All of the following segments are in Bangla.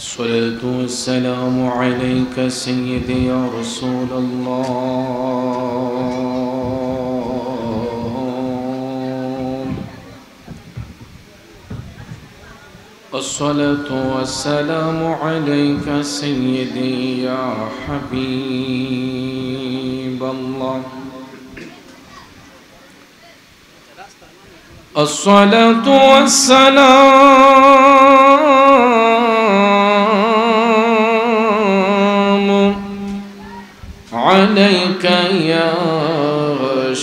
الصلاة والسلام عليك سيدي يا رسول الله. الصلاة والسلام عليك سيدي يا حبيب الله. الصلاة والسلام عليك يا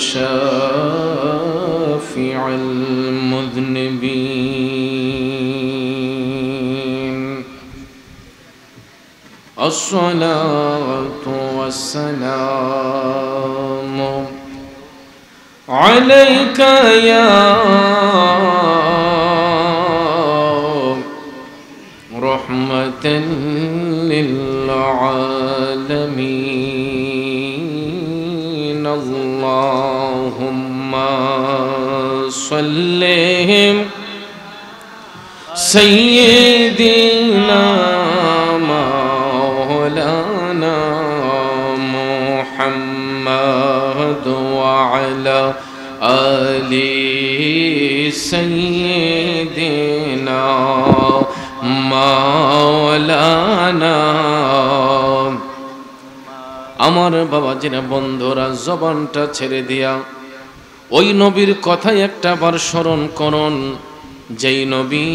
شافع المذنبين. الصلاة والسلام عليك يا رحمة للعالمين. اللهم صل سيدنا مولانا محمد وعلى آل سيدنا মাওলানা। আমার বাবাজিরা বন্ধুরা, জবানটা ছেড়ে দিয়া ওই নবীর কথাই একটা বার স্মরণ করুন, যেই নবী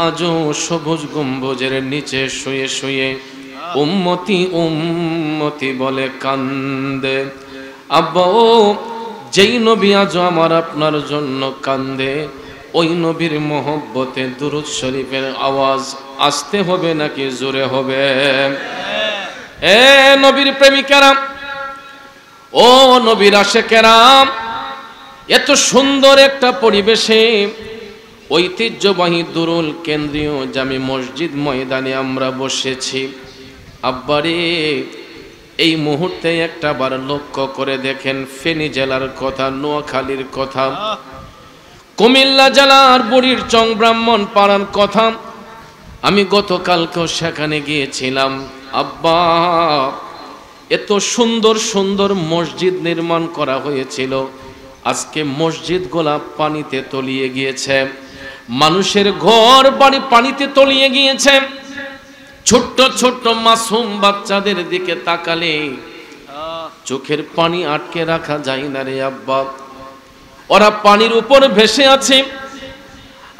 আজও সবুজ গম্বুজের নিচে শুয়ে শুয়ে উম্মতি উম্মতি বলে কান্দে। আব্বা ও, যেই নবী আজও আমার আপনার জন্য কান্দে, ওই নবীর মহব্বতে দুরূদ শরীফের আওয়াজ আসতে হবে নাকি জোরে হবে? এ নবীর প্রেমিকেরা, ও নবীর আশিকেরা, এত সুন্দর একটা পরিবেশে ঐতিহ্যবাহী দুরুল কেন্দ্রীয় জামি মসজিদ ময়দানে আমরা বসেছি। আব্বারে, এই মুহূর্তে একটা বার লক্ষ্য করে দেখেন, ফেনী জেলার কথা, নোয়াখালীর কথা, কুমিল্লা জেলার বুড়ির চং ব্রাহ্মণ পাড়ার কথা। আমি গতকালকেও সেখানে গিয়েছিলাম। আব্বা, এত সুন্দর সুন্দর মসজিদ নির্মাণ করা হয়েছিল, আজকে মসজিদগুলা পানিতে তলিয়ে গিয়েছে, মানুষের ঘর বাড়ি পানিতে তলিয়ে গিয়েছে। ছোট্ট ছোট্ট মাসুম বাচ্চাদের দিকে তাকালে চোখের পানি আটকে রাখা যায় না রে আব্বা, ওরা পানির উপর ভেসে আছে।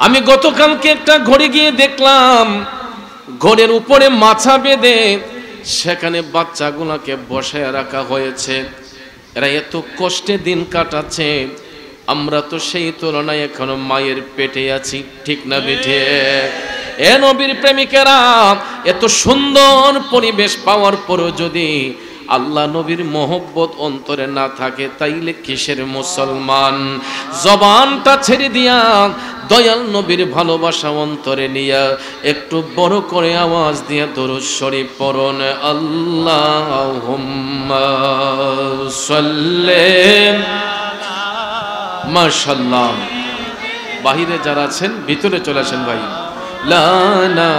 আমি গতকালকে একটা ঘরে গিয়ে দেখলাম, ঘরের উপরে মাছা বেঁধে সেখানে বাচ্চাগুলোকে বসায় রাখা হয়েছে। এরা এত কষ্টে দিন কাটাচ্ছে, আমরা তো সেই তুলনায় এখনো মায়ের পেটে আছি, ঠিক না বেঠে? এ নবীর প্রেমিকেরা, এত সুন্দর পরিবেশ পাওয়ার পরও যদি আল্লাহ নবীর মহব্বত অন্তরে না থাকে, তাইলে কিসের মুসলমান? জবানটা ছেড়ে দিয়া দয়াল নবীর ভালোবাসা অন্তরে নিয়া একটু বড় করে আওয়াজ দিয়া দরুদ শরীফ পড়ুন। আল্লাহুম্মা সাল্লি। মাশাআল্লাহ। বাহিরে যারা আছেন ভিতরে চলে আসেন ভাই। লানা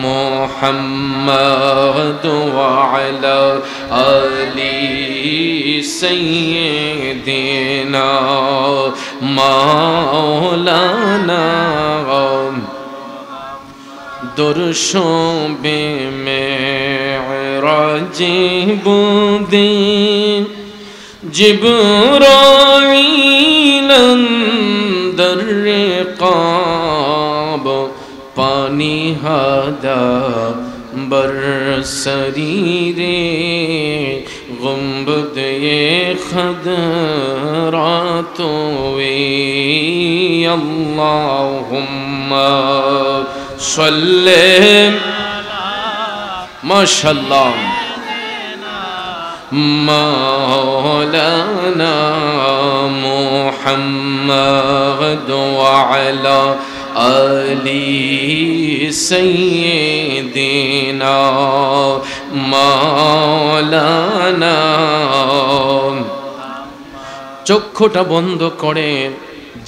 মুহাম্মাদ ওয়া আলা আলি সাইয়্যিদিনা মাওলানা দুরশবে মেরাজ বুদি জিবরাইল আন্দর রিকাব পানি হাদা বরসরি রে গুম্বদ খদরাতোয়ে। আল্লাহুম্মা সাল্লি। মাশাআল্লাহ। মাওলানা মুহাম্মদ ওয়া আলা আলি সাইয়্যিদিনা মাওলানা। চক্ষুটা বন্ধ করে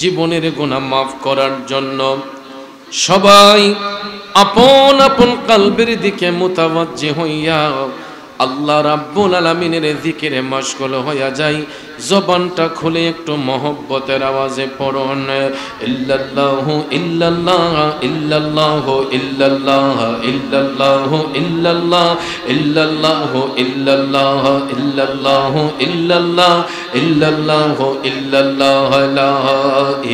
জীবনের গুনাহ মাফ করার জন্য সবাই আপন আপন কলবের দিকে মুতাওয়াজ্জি হইয়া আল্লাহ রাব্বুল আলামিনের জিকিরে মশগুল হইয়া যাই। জবানটা খুলে একটু মহব্বতের আওয়াজে পড়ুন, ইল্লাল্লাহু ইল্লাল্লাহ ইল্লাল্লাহু ইল্লাল্লাহ ইল্লাল্লাহু ইল্লাল্লাহ ইল্লাল্লাহু ইল্লাল্লাহ ইল্লাল্লাহু ইল্লাল্লাহ ইল্লাল্লাহু ইল্লাল্লাহ লা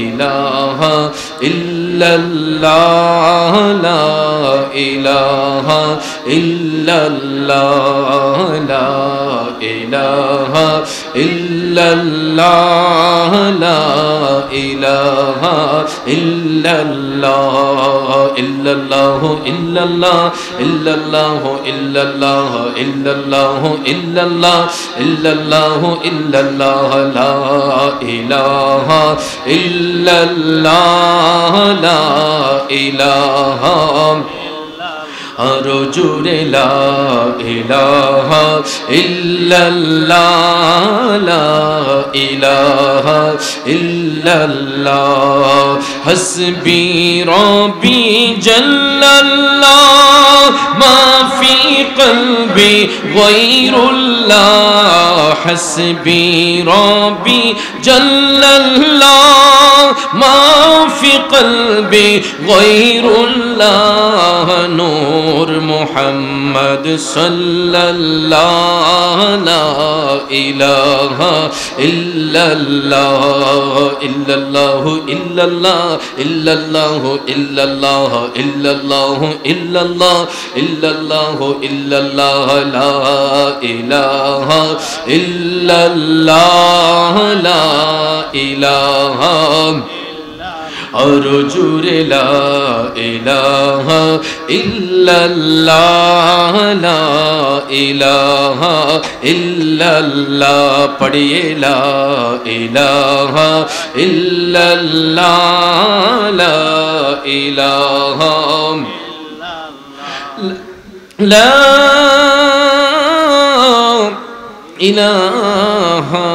ইলাহা ইল্লাল্লাহ লা ইলাহা ইল্লাল্লাহ লা ইলাহা ইল্লাল্লাহ লা ইলাহা ইল্লাল্লাহ ইল্লাল্লাহু ইল্লাল্লাহ ইল্লাল্লাহু ইল্লাল্লাহ ইল্লাল্লাহু ইল্লাল্লাহ ইল্লাল্লাহু ইল্লাল্লাহ লা ইলাহা ইল্লাল্লাহ লা ইলাহা আরো জোরে লা ইলাহা ইল্লাল্লাহ লা ইলাহা ইল্লাল্লাহ হাসবি রব্বি জাল্লাল্লাহ মা ফি কলবি গায়রুল্লাহ হাসবি রব্বি জাল্লাল্লাহ মা ফি কলবি গায়রুল্লাহ নূর মুহাম্মদ সাল্লাল্লাহ লা ইলাহা ইল্লাল্লাহ ইল্লাল্লাহু ইল্লাল্লাহ ইল্লাল্লাহু ইল্লাল্লাহ ইল্লাল্লাহু ইল্লাল্লাহ ইল্লাল্লাহু ইল্লাল্লাহ লা ইলাহা ইল্লাল্লাহ লা ইলাহা আরো জোরে লা ইলাহা ইল্লাল্লাহ লা ইলাহা ইল্লাল্লাহ পড়িয়ে লা ইলাহা ইল্লাল্লাহ লা ইলাহা লা ইলাহা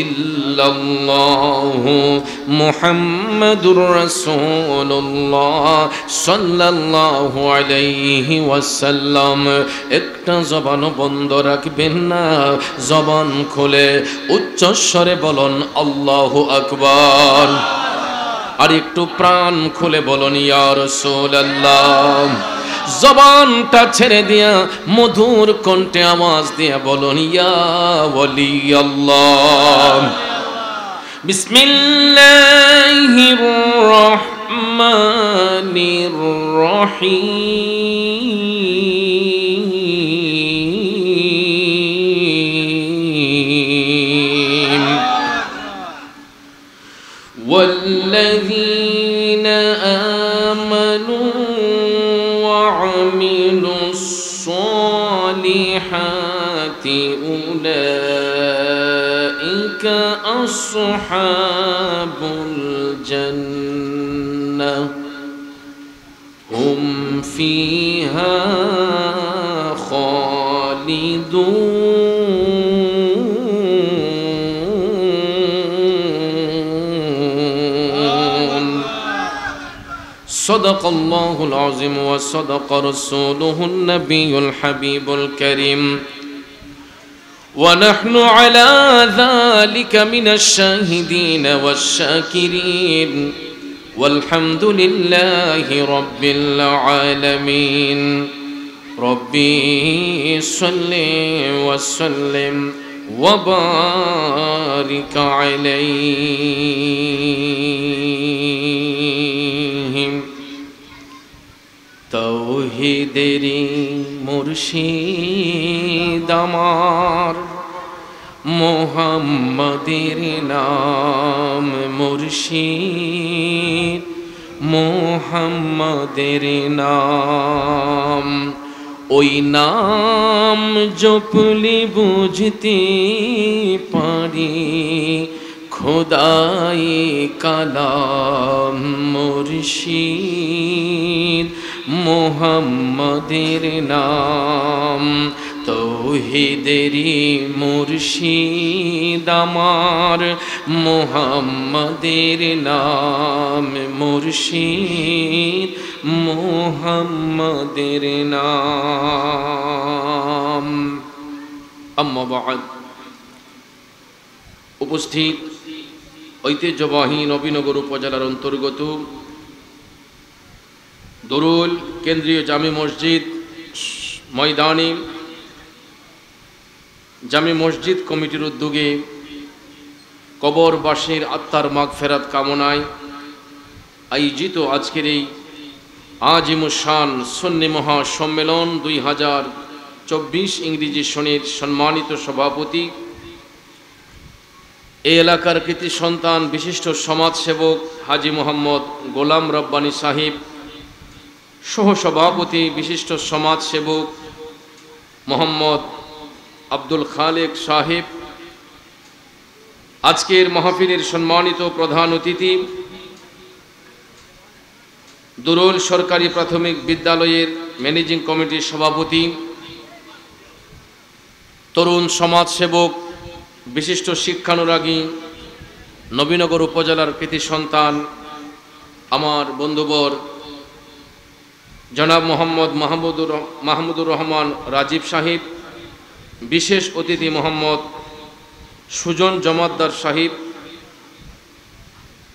ইল্লাল্লাহু মুহাম্মাদুর রাসূলুল্লাহ সাল্লাল্লাহু আলাইহি ওয়াসাল্লাম। একটা জবান বন্ধ রাখবেন না, জবান খুলে উচ্চ স্বরে বলুন আল্লাহু আকবার। আর একটু প্রাণ খুলে বলুন ইয়া রাসূলুল্লাহ। জবানটা ছেড়ে দিয়া মধুর কণ্ঠে আওয়াজ দিয়া বলুন ইয়া ওয়ালি আল্লাহ। বিসমিল্লাহির রহমানির রহিম ওয়াল্লাযীনা আমানু وعملوا الصالحات أولئك أصحاب الجنة هم فيها خالدون صدق الله العظيم وصدق رسوله النبي الحبيب الكريم ونحن على ذلك من الشاهدين والشاكرين والحمد لله رب العالمين ربي صل وسلم وبارك عليهم তৌহিদেরি মুর্শিদ আমার মুহাম্মাদের নাম মুর্শিদ মুহাম্মাদের নাম ওই নাম জপলে বুঝতে পারি খোদাই কালাম মুর্শিদ মুহাম্মাদের নাম তৌহিদেরি মুর্শিদ আমার মুহাম্মাদের নাম মুর্শিদ মুহাম্মাদের নাম। আম্মা বা'দ। উপস্থিত ঐতিহ্যবাহী নবীনগর উপজেলার অন্তর্গত দরুল কেন্দ্রীয় জামি মসজিদ ময়দানে জামি মসজিদ কমিটির উদ্যোগে কবরবাসীর আত্মার মাগফিরাত কামনায় আয়োজিত আজকের এই আজিমুশান সুন্নি মহাসম্মেলন 2024 ইংরেজি সনের সম্মানিত সভাপতি, এই এলাকার কৃতি সন্তান বিশিষ্ট সমাজসেবক হাজী মোহাম্মদ গোলাম রব্বানী সাহেব, সহসভাপতি বিশিষ্ট সমাজসেবক মোহাম্মদ আব্দুল খালেক সাহেব, আজকের মাহফিলের সম্মানিত প্রধান অতিথি দুরুল সরকারি প্রাথমিক বিদ্যালয়ের ম্যানেজিং কমিটির সভাপতি, তরুণ সমাজসেবক বিশিষ্ট শিক্ষানুরাগী নবীনগর উপজেলার কৃতি সন্তান আমার বন্ধুবর জনাব মোহাম্মদ মাহমুদুর রহমান রাজীব সাহেব, বিশেষ অতিথি মোহাম্মদ সুজন জমাদ্দার সাহেব,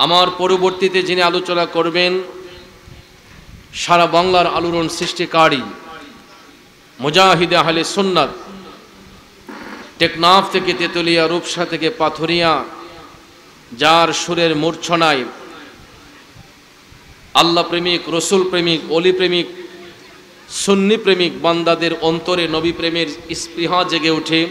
আমার পরবর্তীতে যিনি আলোচনা করবেন সারা বাংলার আলোড়ন সৃষ্টিকারী মুজাহিদে আহলে সুন্নাত, টেকনাফ থেকে তেতুলিয়া, রূপসা থেকে পাথরিয়া, যার সুরের মূর্ছনায় আল্লাহ প্রেমিক, রসুল প্রেমিক, অলি প্রেমিক, সুন্নি প্রেমিক বান্দাদের অন্তরে নবী প্রেমের স্পৃহা জেগে ওঠে।